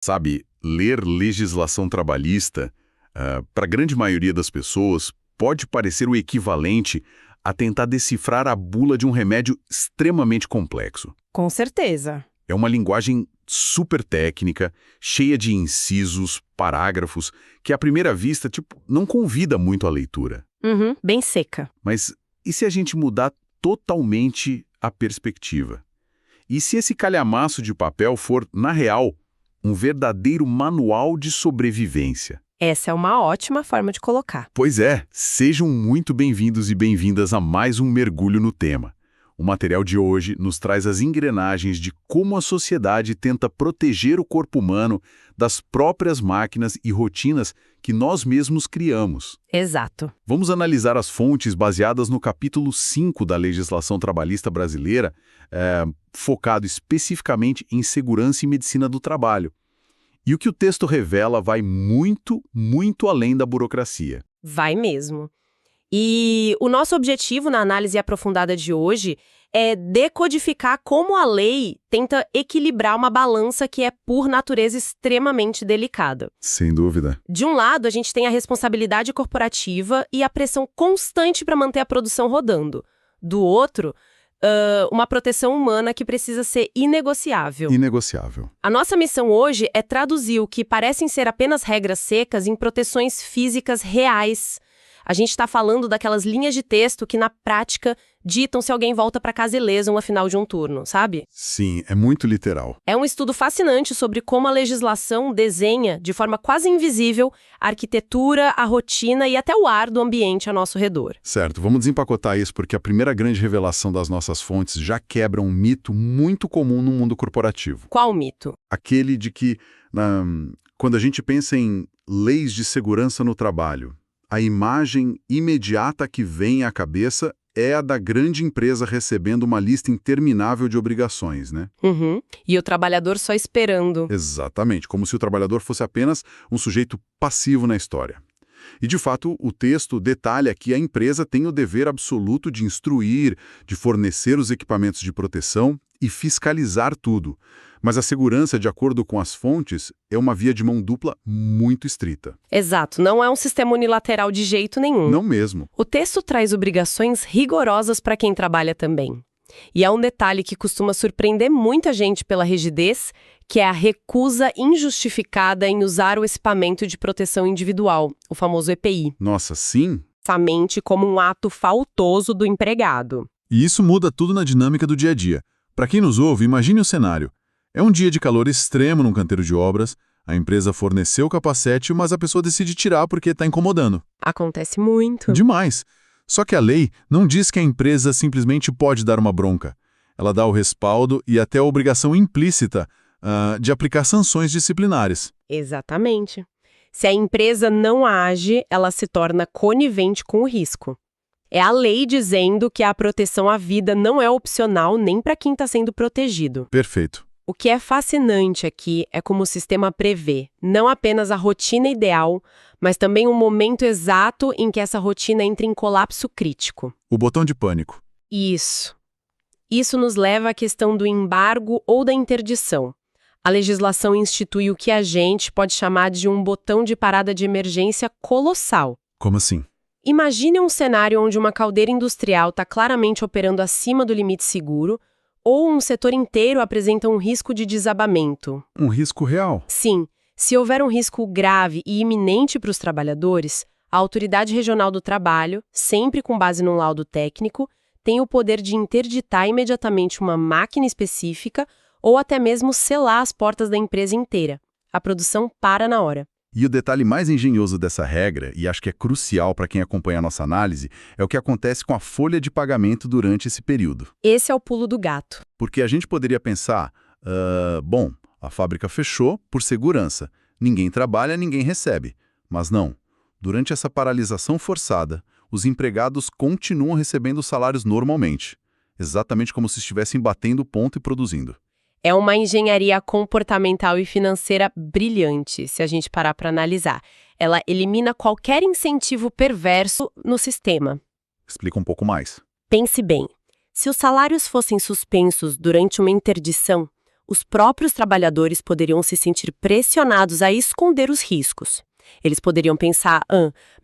Sabe, ler legislação trabalhista, para a grande maioria das pessoas, pode parecer o equivalente a tentar decifrar a bula de um remédio extremamente complexo. Com certeza. É uma linguagem super técnica, cheia de incisos, parágrafos, que à primeira vista, não convida muito à leitura. Uhum, bem seca. Mas e se a gente mudar totalmente a perspectiva? E se esse calhamaço de papel for, na real, um verdadeiro manual de sobrevivência? Essa é uma ótima forma de colocar. Pois é, sejam muito bem-vindos e bem-vindas a mais um mergulho no tema. O material de hoje nos traz as engrenagens de como a sociedade tenta proteger o corpo humano das próprias máquinas e rotinas que nós mesmos criamos. Exato. Vamos analisar as fontes baseadas no capítulo 5 da legislação trabalhista brasileira, focado especificamente em segurança e medicina do trabalho. E o que o texto revela vai muito, muito além da burocracia. Vai mesmo. E o nosso objetivo na análise aprofundada de hoje é decodificar como a lei tenta equilibrar uma balança que é, por natureza, extremamente delicada. Sem dúvida. De um lado, a gente tem a responsabilidade corporativa e a pressão constante para manter a produção rodando. Do outro, uma proteção humana que precisa ser inegociável. Inegociável. A nossa missão hoje é traduzir o que parecem ser apenas regras secas em proteções físicas reais. A gente está falando daquelas linhas de texto que, na prática, ditam se alguém volta para casa ileso no final de um turno, sabe? Sim, é muito literal. É um estudo fascinante sobre como a legislação desenha, de forma quase invisível, a arquitetura, a rotina e até o ar do ambiente ao nosso redor. Certo, vamos desempacotar isso porque a primeira grande revelação das nossas fontes já quebra um mito muito comum no mundo corporativo. Qual mito? Aquele de que, quando a gente pensa em leis de segurança no trabalho, a imagem imediata que vem à cabeça é a da grande empresa recebendo uma lista interminável de obrigações, né? Uhum. E o trabalhador só esperando. Exatamente, como se o trabalhador fosse apenas um sujeito passivo na história. E, de fato, o texto detalha que a empresa tem o dever absoluto de instruir, de fornecer os equipamentos de proteção e fiscalizar tudo. Mas a segurança, de acordo com as fontes, é uma via de mão dupla muito estrita. Exato, não é um sistema unilateral de jeito nenhum. Não mesmo. O texto traz obrigações rigorosas para quem trabalha também. E há um detalhe que costuma surpreender muita gente pela rigidez, que é a recusa injustificada em usar o equipamento de proteção individual, o famoso EPI. Nossa, sim? Somente como um ato faltoso do empregado. E isso muda tudo na dinâmica do dia a dia. Para quem nos ouve, imagine o cenário. É um dia de calor extremo num canteiro de obras, a empresa forneceu o capacete, mas a pessoa decide tirar porque está incomodando. Acontece muito. Demais. Só que a lei não diz que a empresa simplesmente pode dar uma bronca. Ela dá o respaldo e até a obrigação implícita de aplicar sanções disciplinares. Exatamente. Se a empresa não age, ela se torna conivente com o risco. É a lei dizendo que a proteção à vida não é opcional nem para quem está sendo protegido. Perfeito. O que é fascinante aqui é como o sistema prevê não apenas a rotina ideal, mas também o momento exato em que essa rotina entra em colapso crítico. O botão de pânico. Isso. Isso nos leva à questão do embargo ou da interdição. A legislação institui o que a gente pode chamar de um botão de parada de emergência colossal. Como assim? Imagine um cenário onde uma caldeira industrial está claramente operando acima do limite seguro, ou um setor inteiro apresenta um risco de desabamento. Um risco real. Sim, se houver um risco grave e iminente para os trabalhadores, a Autoridade Regional do Trabalho, sempre com base num laudo técnico, tem o poder de interditar imediatamente uma máquina específica ou até mesmo selar as portas da empresa inteira. A produção para na hora. E o detalhe mais engenhoso dessa regra, e acho que é crucial para quem acompanha a nossa análise, é o que acontece com a folha de pagamento durante esse período. Esse é o pulo do gato. Porque a gente poderia pensar, bom, a fábrica fechou por segurança, ninguém trabalha, ninguém recebe. Mas não. Durante essa paralisação forçada, os empregados continuam recebendo salários normalmente, exatamente como se estivessem batendo ponto e produzindo. É uma engenharia comportamental e financeira brilhante, se a gente parar para analisar. Ela elimina qualquer incentivo perverso no sistema. Explica um pouco mais. Pense bem. Se os salários fossem suspensos durante uma interdição, os próprios trabalhadores poderiam se sentir pressionados a esconder os riscos. Eles poderiam pensar,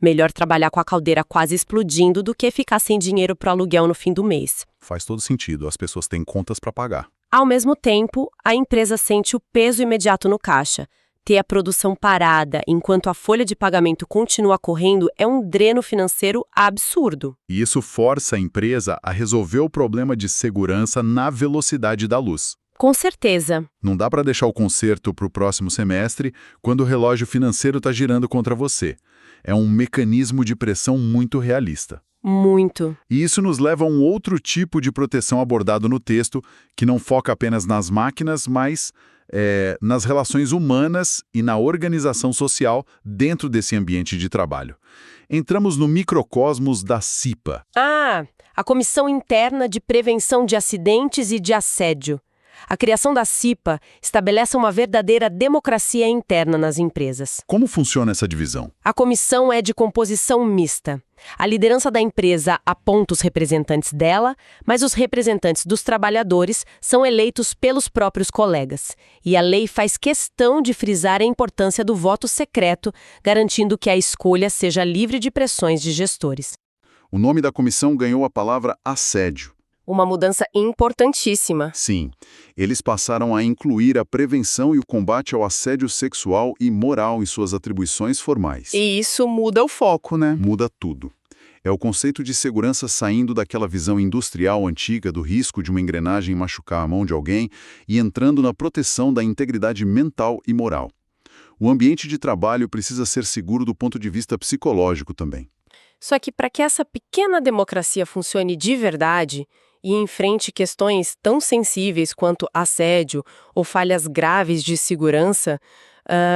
melhor trabalhar com a caldeira quase explodindo do que ficar sem dinheiro para o aluguel no fim do mês. Faz todo sentido, as pessoas têm contas para pagar. Ao mesmo tempo, a empresa sente o peso imediato no caixa. Ter a produção parada enquanto a folha de pagamento continua correndo é um dreno financeiro absurdo. E isso força a empresa a resolver o problema de segurança na velocidade da luz. Com certeza. Não dá para deixar o conserto para o próximo semestre quando o relógio financeiro está girando contra você. É um mecanismo de pressão muito realista. Muito. E isso nos leva a um outro tipo de proteção abordado no texto, que não foca apenas nas máquinas, mas nas relações humanas e na organização social dentro desse ambiente de trabalho. Entramos no microcosmos da CIPA. A Comissão Interna de Prevenção de Acidentes e de Assédio. A criação da CIPA estabelece uma verdadeira democracia interna nas empresas. Como funciona essa divisão? A comissão é de composição mista. A liderança da empresa aponta os representantes dela, mas os representantes dos trabalhadores são eleitos pelos próprios colegas. E a lei faz questão de frisar a importância do voto secreto, garantindo que a escolha seja livre de pressões de gestores. O nome da comissão ganhou a palavra assédio. Uma mudança importantíssima. Sim, eles passaram a incluir a prevenção e o combate ao assédio sexual e moral em suas atribuições formais. E isso muda o foco, né? Muda tudo. É o conceito de segurança saindo daquela visão industrial antiga do risco de uma engrenagem machucar a mão de alguém e entrando na proteção da integridade mental e moral. O ambiente de trabalho precisa ser seguro do ponto de vista psicológico também. Só que para que essa pequena democracia funcione de verdade e enfrente questões tão sensíveis quanto assédio ou falhas graves de segurança,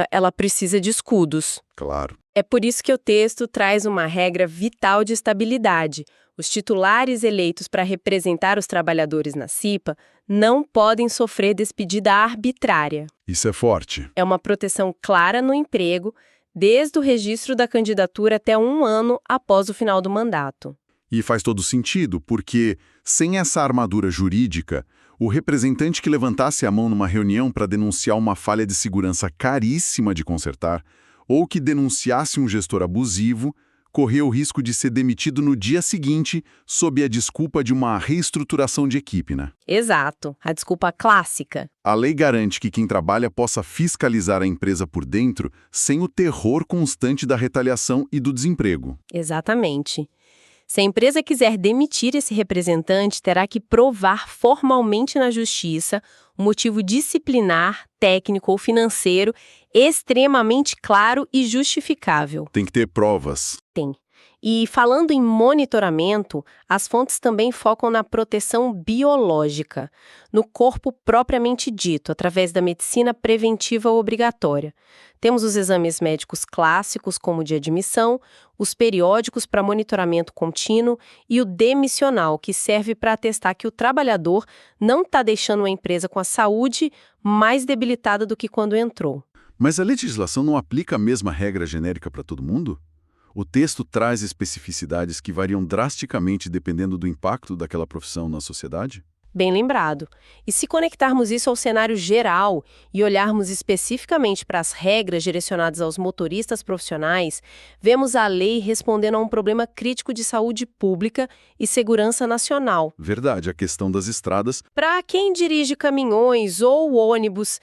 ela precisa de escudos. Claro. É por isso que o texto traz uma regra vital de estabilidade. Os titulares eleitos para representar os trabalhadores na CIPA não podem sofrer despedida arbitrária. Isso é forte. É uma proteção clara no emprego, desde o registro da candidatura até 1 ano após o final do mandato. E faz todo sentido, porque, sem essa armadura jurídica, o representante que levantasse a mão numa reunião para denunciar uma falha de segurança caríssima de consertar, ou que denunciasse um gestor abusivo, corria o risco de ser demitido no dia seguinte, sob a desculpa de uma reestruturação de equipe, né? Exato, a desculpa clássica. A lei garante que quem trabalha possa fiscalizar a empresa por dentro sem o terror constante da retaliação e do desemprego. Exatamente. Se a empresa quiser demitir esse representante, terá que provar formalmente na justiça um motivo disciplinar, técnico ou financeiro extremamente claro e justificável. Tem que ter provas. Tem. E falando em monitoramento, as fontes também focam na proteção biológica, no corpo propriamente dito, através da medicina preventiva obrigatória. Temos os exames médicos clássicos, como o de admissão, os periódicos para monitoramento contínuo e o demissional, que serve para atestar que o trabalhador não está deixando a empresa com a saúde mais debilitada do que quando entrou. Mas a legislação não aplica a mesma regra genérica para todo mundo? O texto traz especificidades que variam drasticamente dependendo do impacto daquela profissão na sociedade? Bem lembrado. E se conectarmos isso ao cenário geral e olharmos especificamente para as regras direcionadas aos motoristas profissionais, vemos a lei respondendo a um problema crítico de saúde pública e segurança nacional. Verdade, a questão das estradas. Para quem dirige caminhões ou ônibus,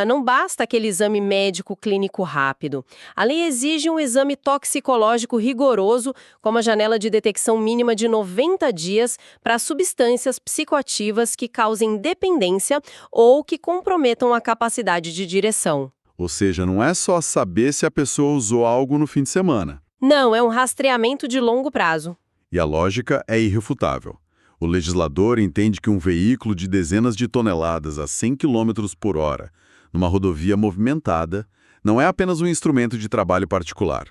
não basta aquele exame médico clínico rápido. A lei exige um exame toxicológico rigoroso, com uma janela de detecção mínima de 90 dias para substâncias psicoativas que causem dependência ou que comprometam a capacidade de direção. Ou seja, não é só saber se a pessoa usou algo no fim de semana. Não, é um rastreamento de longo prazo. E a lógica é irrefutável. O legislador entende que um veículo de dezenas de toneladas a 100 km por hora, numa rodovia movimentada, não é apenas um instrumento de trabalho particular.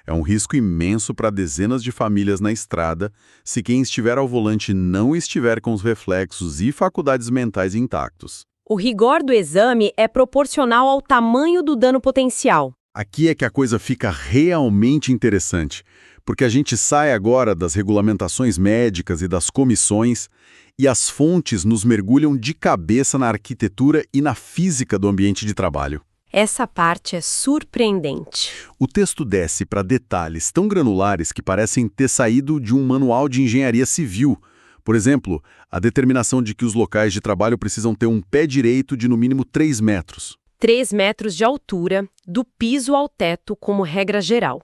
É um risco imenso para dezenas de famílias na estrada se quem estiver ao volante não estiver com os reflexos e faculdades mentais intactos. O rigor do exame é proporcional ao tamanho do dano potencial. Aqui é que a coisa fica realmente interessante, porque a gente sai agora das regulamentações médicas e das comissões E as fontes nos mergulham de cabeça na arquitetura e na física do ambiente de trabalho. Essa parte é surpreendente. O texto desce para detalhes tão granulares que parecem ter saído de um manual de engenharia civil. Por exemplo, a determinação de que os locais de trabalho precisam ter um pé direito de no mínimo 3 metros. 3 metros de altura, do piso ao teto, como regra geral.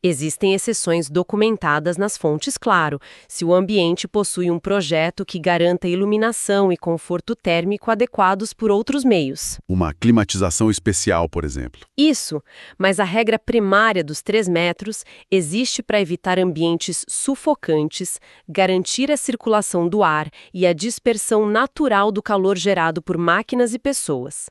Existem exceções documentadas nas fontes, claro, se o ambiente possui um projeto que garanta iluminação e conforto térmico adequados por outros meios. Uma climatização especial, por exemplo. Isso, mas a regra primária dos 3 metros existe para evitar ambientes sufocantes, garantir a circulação do ar e a dispersão natural do calor gerado por máquinas e pessoas.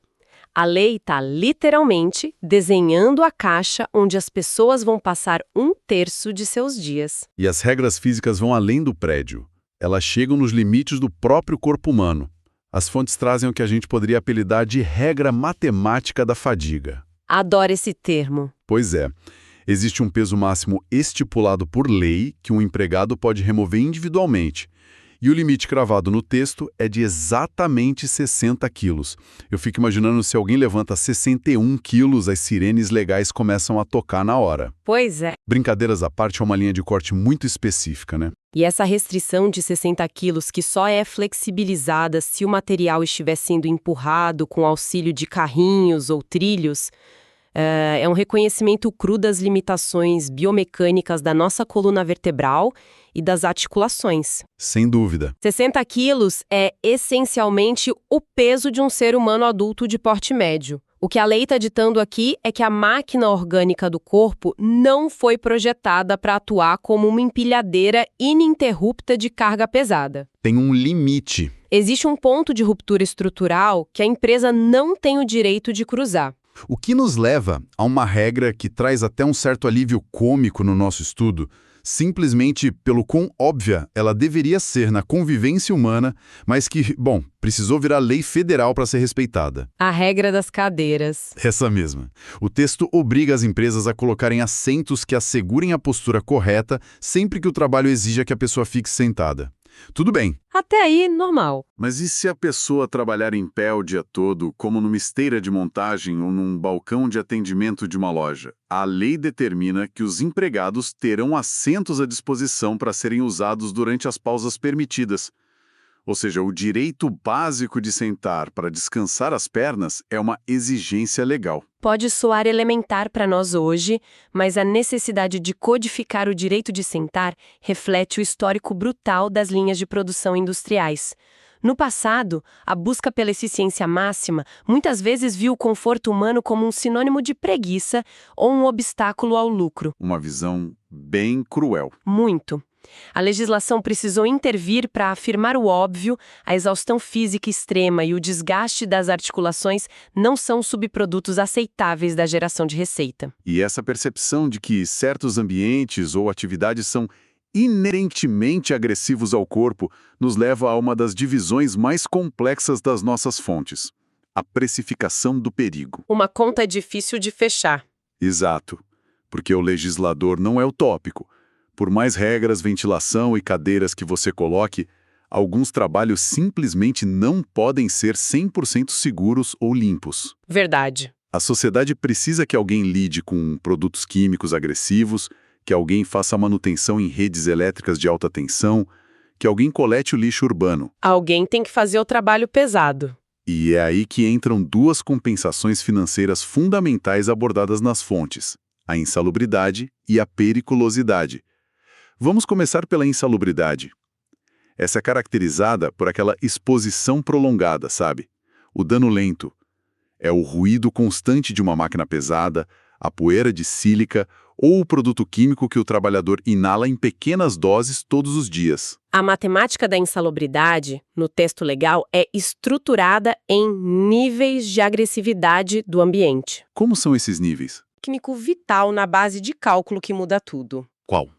A lei está literalmente desenhando a caixa onde as pessoas vão passar 1/3 de seus dias. E as regras físicas vão além do prédio. Elas chegam nos limites do próprio corpo humano. As fontes trazem o que a gente poderia apelidar de regra matemática da fadiga. Adoro esse termo. Pois é. Existe um peso máximo estipulado por lei que um empregado pode remover individualmente. E o limite cravado no texto é de exatamente 60 quilos. Eu fico imaginando se alguém levanta 61 quilos, as sirenes legais começam a tocar na hora. Pois é. Brincadeiras à parte, é uma linha de corte muito específica, né? E essa restrição de 60 quilos que só é flexibilizada se o material estiver sendo empurrado com auxílio de carrinhos ou trilhos, é um reconhecimento cru das limitações biomecânicas da nossa coluna vertebral e das articulações. Sem dúvida. 60 quilos é essencialmente o peso de um ser humano adulto de porte médio. O que a lei está ditando aqui é que a máquina orgânica do corpo não foi projetada para atuar como uma empilhadeira ininterrupta de carga pesada. Tem um limite. Existe um ponto de ruptura estrutural que a empresa não tem o direito de cruzar. O que nos leva a uma regra que traz até um certo alívio cômico no nosso estudo, simplesmente pelo quão óbvia ela deveria ser na convivência humana, mas que, bom, precisou virar lei federal para ser respeitada. A regra das cadeiras. Essa mesma. O texto obriga as empresas a colocarem assentos que assegurem a postura correta sempre que o trabalho exija que a pessoa fique sentada. Tudo bem. Até aí, normal. Mas e se a pessoa trabalhar em pé o dia todo, como numa esteira de montagem ou num balcão de atendimento de uma loja? A lei determina que os empregados terão assentos à disposição para serem usados durante as pausas permitidas. Ou seja, o direito básico de sentar para descansar as pernas é uma exigência legal. Pode soar elementar para nós hoje, mas a necessidade de codificar o direito de sentar reflete o histórico brutal das linhas de produção industriais. No passado, a busca pela eficiência máxima muitas vezes viu o conforto humano como um sinônimo de preguiça ou um obstáculo ao lucro. Uma visão bem cruel. Muito. A legislação precisou intervir para afirmar o óbvio: a exaustão física extrema e o desgaste das articulações não são subprodutos aceitáveis da geração de receita. E essa percepção de que certos ambientes ou atividades são inerentemente agressivos ao corpo nos leva a uma das divisões mais complexas das nossas fontes: a precificação do perigo. Uma conta difícil de fechar. Exato, porque o legislador não é utópico. Por mais regras, ventilação e cadeiras que você coloque, alguns trabalhos simplesmente não podem ser 100% seguros ou limpos. Verdade. A sociedade precisa que alguém lide com produtos químicos agressivos, que alguém faça a manutenção em redes elétricas de alta tensão, que alguém colete o lixo urbano. Alguém tem que fazer o trabalho pesado. E é aí que entram duas compensações financeiras fundamentais abordadas nas fontes: a insalubridade e a periculosidade. Vamos começar pela insalubridade. Essa é caracterizada por aquela exposição prolongada, sabe? O dano lento. É o ruído constante de uma máquina pesada, a poeira de sílica ou o produto químico que o trabalhador inala em pequenas doses todos os dias. A matemática da insalubridade, no texto legal, é estruturada em níveis de agressividade do ambiente. Como são esses níveis? Técnico vital na base de cálculo que muda tudo. Qual?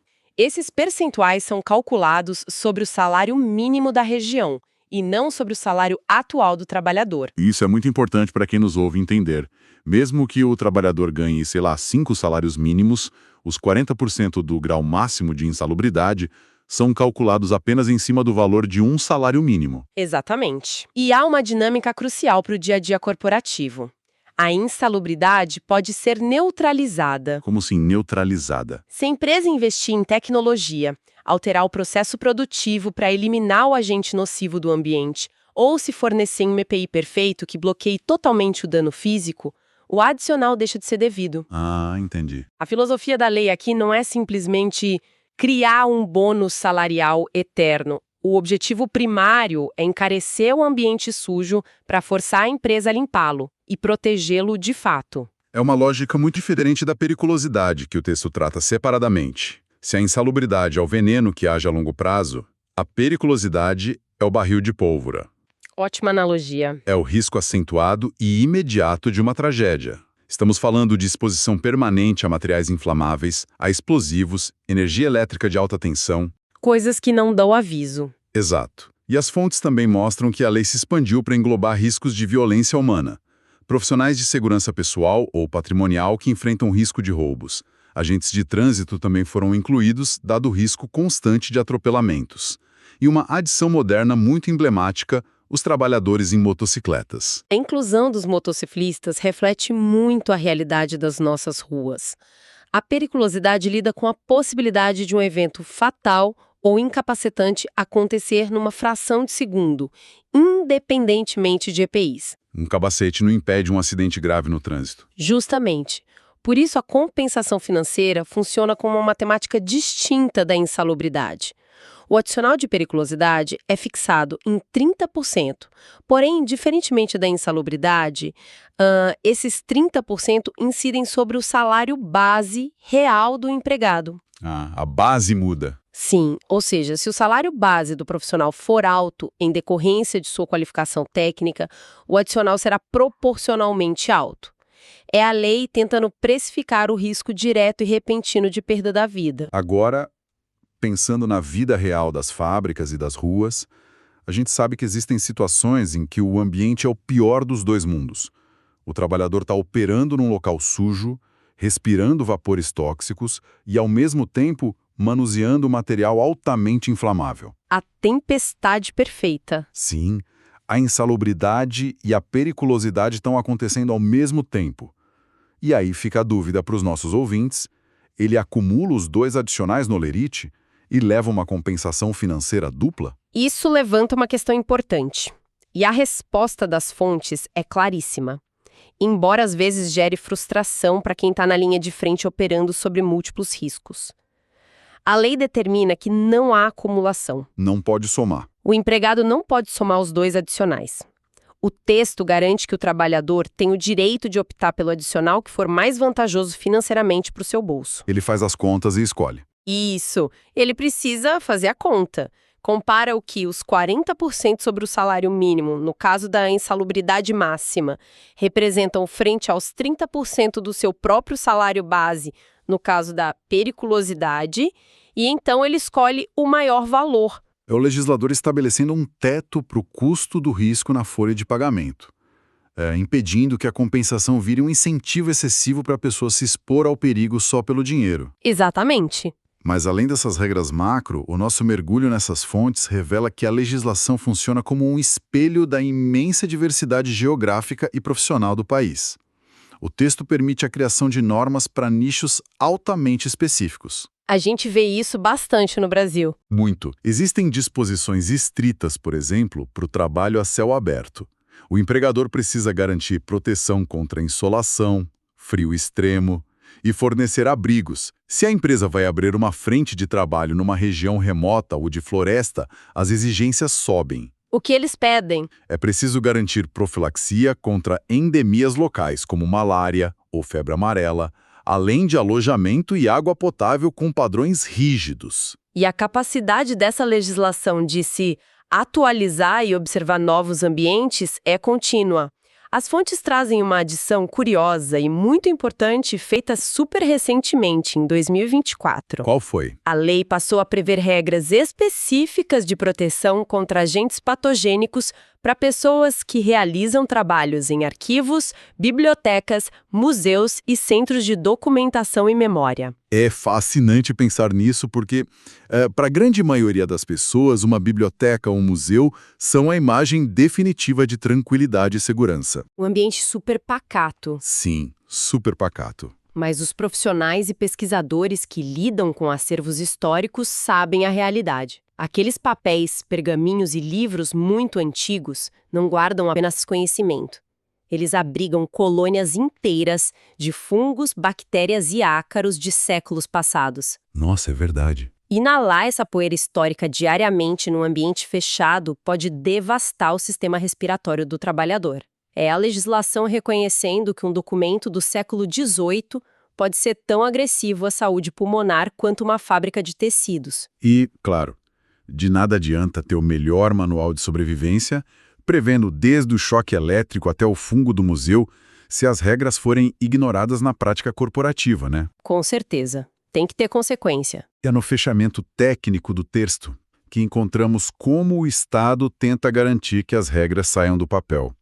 Esses percentuais são calculados sobre o salário mínimo da região e não sobre o salário atual do trabalhador. Isso é muito importante para quem nos ouve entender. Mesmo que o trabalhador ganhe, 5 salários mínimos, os 40% do grau máximo de insalubridade são calculados apenas em cima do valor de um salário mínimo. Exatamente. E há uma dinâmica crucial para o dia a dia corporativo. A insalubridade pode ser neutralizada. Como assim, neutralizada? Se a empresa investir em tecnologia, alterar o processo produtivo para eliminar o agente nocivo do ambiente, ou se fornecer um EPI perfeito que bloqueie totalmente o dano físico, o adicional deixa de ser devido. Ah, entendi. A filosofia da lei aqui não é simplesmente criar um bônus salarial eterno. O objetivo primário é encarecer o ambiente sujo para forçar a empresa a limpá-lo e protegê-lo de fato. É uma lógica muito diferente da periculosidade que o texto trata separadamente. Se a insalubridade é o veneno que age a longo prazo, a periculosidade é o barril de pólvora. Ótima analogia. É o risco acentuado e imediato de uma tragédia. Estamos falando de exposição permanente a materiais inflamáveis, a explosivos, energia elétrica de alta tensão. Coisas que não dão aviso. Exato. E as fontes também mostram que a lei se expandiu para englobar riscos de violência humana. Profissionais de segurança pessoal ou patrimonial que enfrentam risco de roubos. Agentes de trânsito também foram incluídos, dado o risco constante de atropelamentos. E uma adição moderna muito emblemática, os trabalhadores em motocicletas. A inclusão dos motociclistas reflete muito a realidade das nossas ruas. A periculosidade lida com a possibilidade de um evento fatal ou incapacitante acontecer numa fração de segundo, independentemente de EPIs. Um capacete não impede um acidente grave no trânsito. Justamente. Por isso, a compensação financeira funciona como uma matemática distinta da insalubridade. O adicional de periculosidade é fixado em 30%. Porém, diferentemente da insalubridade, esses 30% incidem sobre o salário base real do empregado. Ah, a base muda. Sim, ou seja, se o salário base do profissional for alto em decorrência de sua qualificação técnica, o adicional será proporcionalmente alto. É a lei tentando precificar o risco direto e repentino de perda da vida. Agora, pensando na vida real das fábricas e das ruas, a gente sabe que existem situações em que o ambiente é o pior dos dois mundos. O trabalhador está operando num local sujo, respirando vapores tóxicos e, ao mesmo tempo, manuseando material altamente inflamável. A tempestade perfeita. Sim, a insalubridade e a periculosidade estão acontecendo ao mesmo tempo. E aí fica a dúvida para os nossos ouvintes: ele acumula os dois adicionais no olerite e leva uma compensação financeira dupla? Isso levanta uma questão importante. E a resposta das fontes é claríssima. Embora às vezes gere frustração para quem está na linha de frente operando sobre múltiplos riscos. A lei determina que não há acumulação. Não pode somar. O empregado não pode somar os dois adicionais. O texto garante que o trabalhador tem o direito de optar pelo adicional que for mais vantajoso financeiramente para o seu bolso. Ele faz as contas e escolhe. Isso. Ele precisa fazer a conta. Compara o que os 40% sobre o salário mínimo, no caso da insalubridade máxima, representam frente aos 30% do seu próprio salário base, no caso da periculosidade, e então ele escolhe o maior valor. É o legislador estabelecendo um teto para o custo do risco na folha de pagamento, impedindo que a compensação vire um incentivo excessivo para a pessoa se expor ao perigo só pelo dinheiro. Exatamente. Mas além dessas regras macro, o nosso mergulho nessas fontes revela que a legislação funciona como um espelho da imensa diversidade geográfica e profissional do país. O texto permite a criação de normas para nichos altamente específicos. A gente vê isso bastante no Brasil. Muito. Existem disposições estritas, por exemplo, para o trabalho a céu aberto. O empregador precisa garantir proteção contra insolação, frio extremo e fornecer abrigos. Se a empresa vai abrir uma frente de trabalho numa região remota ou de floresta, as exigências sobem. O que eles pedem? É preciso garantir profilaxia contra endemias locais, como malária ou febre amarela, além de alojamento e água potável com padrões rígidos. E a capacidade dessa legislação de se atualizar e observar novos ambientes é contínua. As fontes trazem uma adição curiosa e muito importante feita super recentemente, em 2024. Qual foi? A lei passou a prever regras específicas de proteção contra agentes patogênicos para pessoas que realizam trabalhos em arquivos, bibliotecas, museus e centros de documentação e memória. É fascinante pensar nisso porque, para a grande maioria das pessoas, uma biblioteca ou um museu são a imagem definitiva de tranquilidade e segurança. Um ambiente super pacato. Sim, super pacato. Mas os profissionais e pesquisadores que lidam com acervos históricos sabem a realidade. Aqueles papéis, pergaminhos e livros muito antigos não guardam apenas conhecimento. Eles abrigam colônias inteiras de fungos, bactérias e ácaros de séculos passados. Nossa, é verdade. Inalar essa poeira histórica diariamente num ambiente fechado pode devastar o sistema respiratório do trabalhador. É a legislação reconhecendo que um documento do século XVIII pode ser tão agressivo à saúde pulmonar quanto uma fábrica de tecidos. E, claro, de nada adianta ter o melhor manual de sobrevivência, prevendo desde o choque elétrico até o fungo do museu, se as regras forem ignoradas na prática corporativa, né? Com certeza. Tem que ter consequência. É no fechamento técnico do texto que encontramos como o Estado tenta garantir que as regras saiam do papel.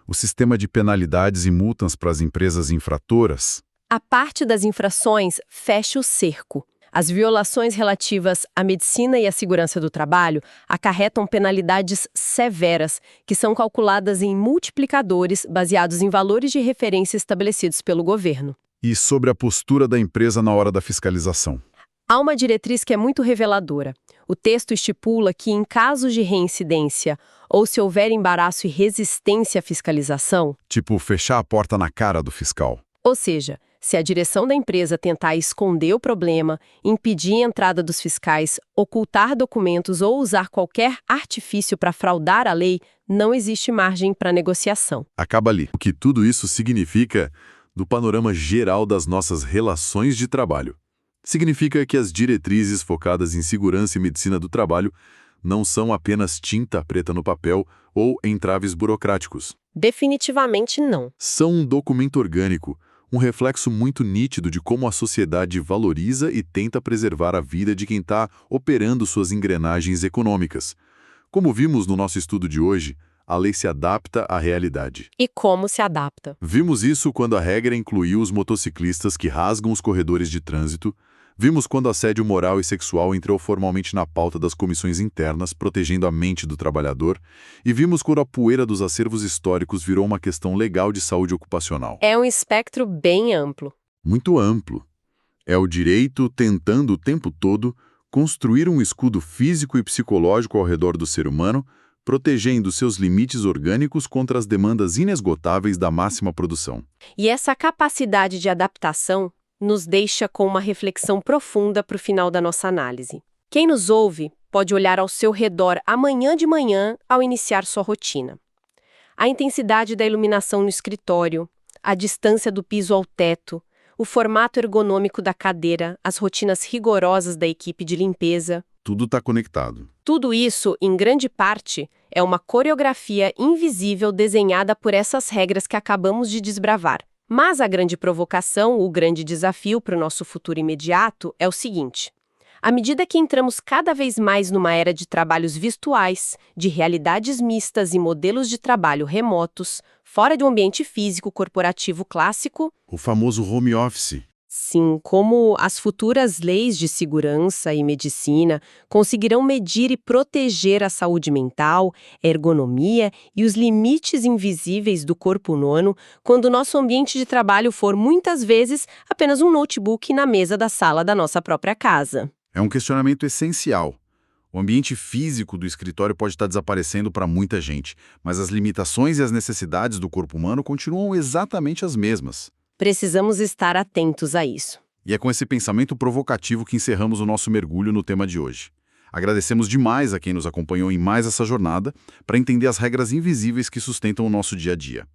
O sistema de penalidades e multas para as empresas infratoras. A parte das infrações fecha o cerco. As violações relativas à medicina e à segurança do trabalho acarretam penalidades severas, que são calculadas em multiplicadores baseados em valores de referência estabelecidos pelo governo. E sobre a postura da empresa na hora da fiscalização. Há uma diretriz que é muito reveladora. O texto estipula que, em casos de reincidência ou se houver embaraço e resistência à fiscalização, Tipo, fechar a porta na cara do fiscal. ou seja, se a direção da empresa tentar esconder o problema, impedir a entrada dos fiscais, ocultar documentos ou usar qualquer artifício para fraudar a lei, não existe margem para negociação. Acaba ali. O que tudo isso significa do panorama geral das nossas relações de trabalho. Significa que as diretrizes focadas em segurança e medicina do trabalho não são apenas tinta preta no papel ou entraves burocráticos. Definitivamente não. São um documento orgânico, um reflexo muito nítido de como a sociedade valoriza e tenta preservar a vida de quem está operando suas engrenagens econômicas. Como vimos no nosso estudo de hoje, a lei se adapta à realidade. E como se adapta? Vimos isso quando a regra incluiu os motociclistas que rasgam os corredores de trânsito. Vimos quando assédio moral e sexual entrou formalmente na pauta das comissões internas, protegendo a mente do trabalhador. E vimos quando a poeira dos acervos históricos virou uma questão legal de saúde ocupacional. É um espectro bem amplo. Muito amplo. É o direito tentando o tempo todo construir um escudo físico e psicológico ao redor do ser humano, protegendo seus limites orgânicos contra as demandas inesgotáveis da máxima produção. E essa capacidade de adaptação nos deixa com uma reflexão profunda para o final da nossa análise. Quem nos ouve pode olhar ao seu redor amanhã de manhã ao iniciar sua rotina. A intensidade da iluminação no escritório, a distância do piso ao teto, o formato ergonômico da cadeira, as rotinas rigorosas da equipe de limpeza. Tudo está conectado. Tudo isso, em grande parte, é uma coreografia invisível desenhada por essas regras que acabamos de desbravar. Mas a grande provocação, o grande desafio para o nosso futuro imediato é o seguinte: à medida que entramos cada vez mais numa era de trabalhos virtuais, de realidades mistas e modelos de trabalho remotos, fora do ambiente físico corporativo clássico, O famoso home office. sim, como as futuras leis de segurança e medicina conseguirão medir e proteger a saúde mental, a ergonomia e os limites invisíveis do corpo humano quando o nosso ambiente de trabalho for muitas vezes apenas um notebook na mesa da sala da nossa própria casa. É um questionamento essencial. O ambiente físico do escritório pode estar desaparecendo para muita gente, mas as limitações e as necessidades do corpo humano continuam exatamente as mesmas. Precisamos estar atentos a isso. E é com esse pensamento provocativo que encerramos o nosso mergulho no tema de hoje. Agradecemos demais a quem nos acompanhou em mais essa jornada para entender as regras invisíveis que sustentam o nosso dia a dia.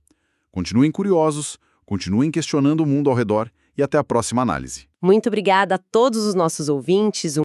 Continuem curiosos, continuem questionando o mundo ao redor e até a próxima análise. Muito obrigada a todos os nossos ouvintes.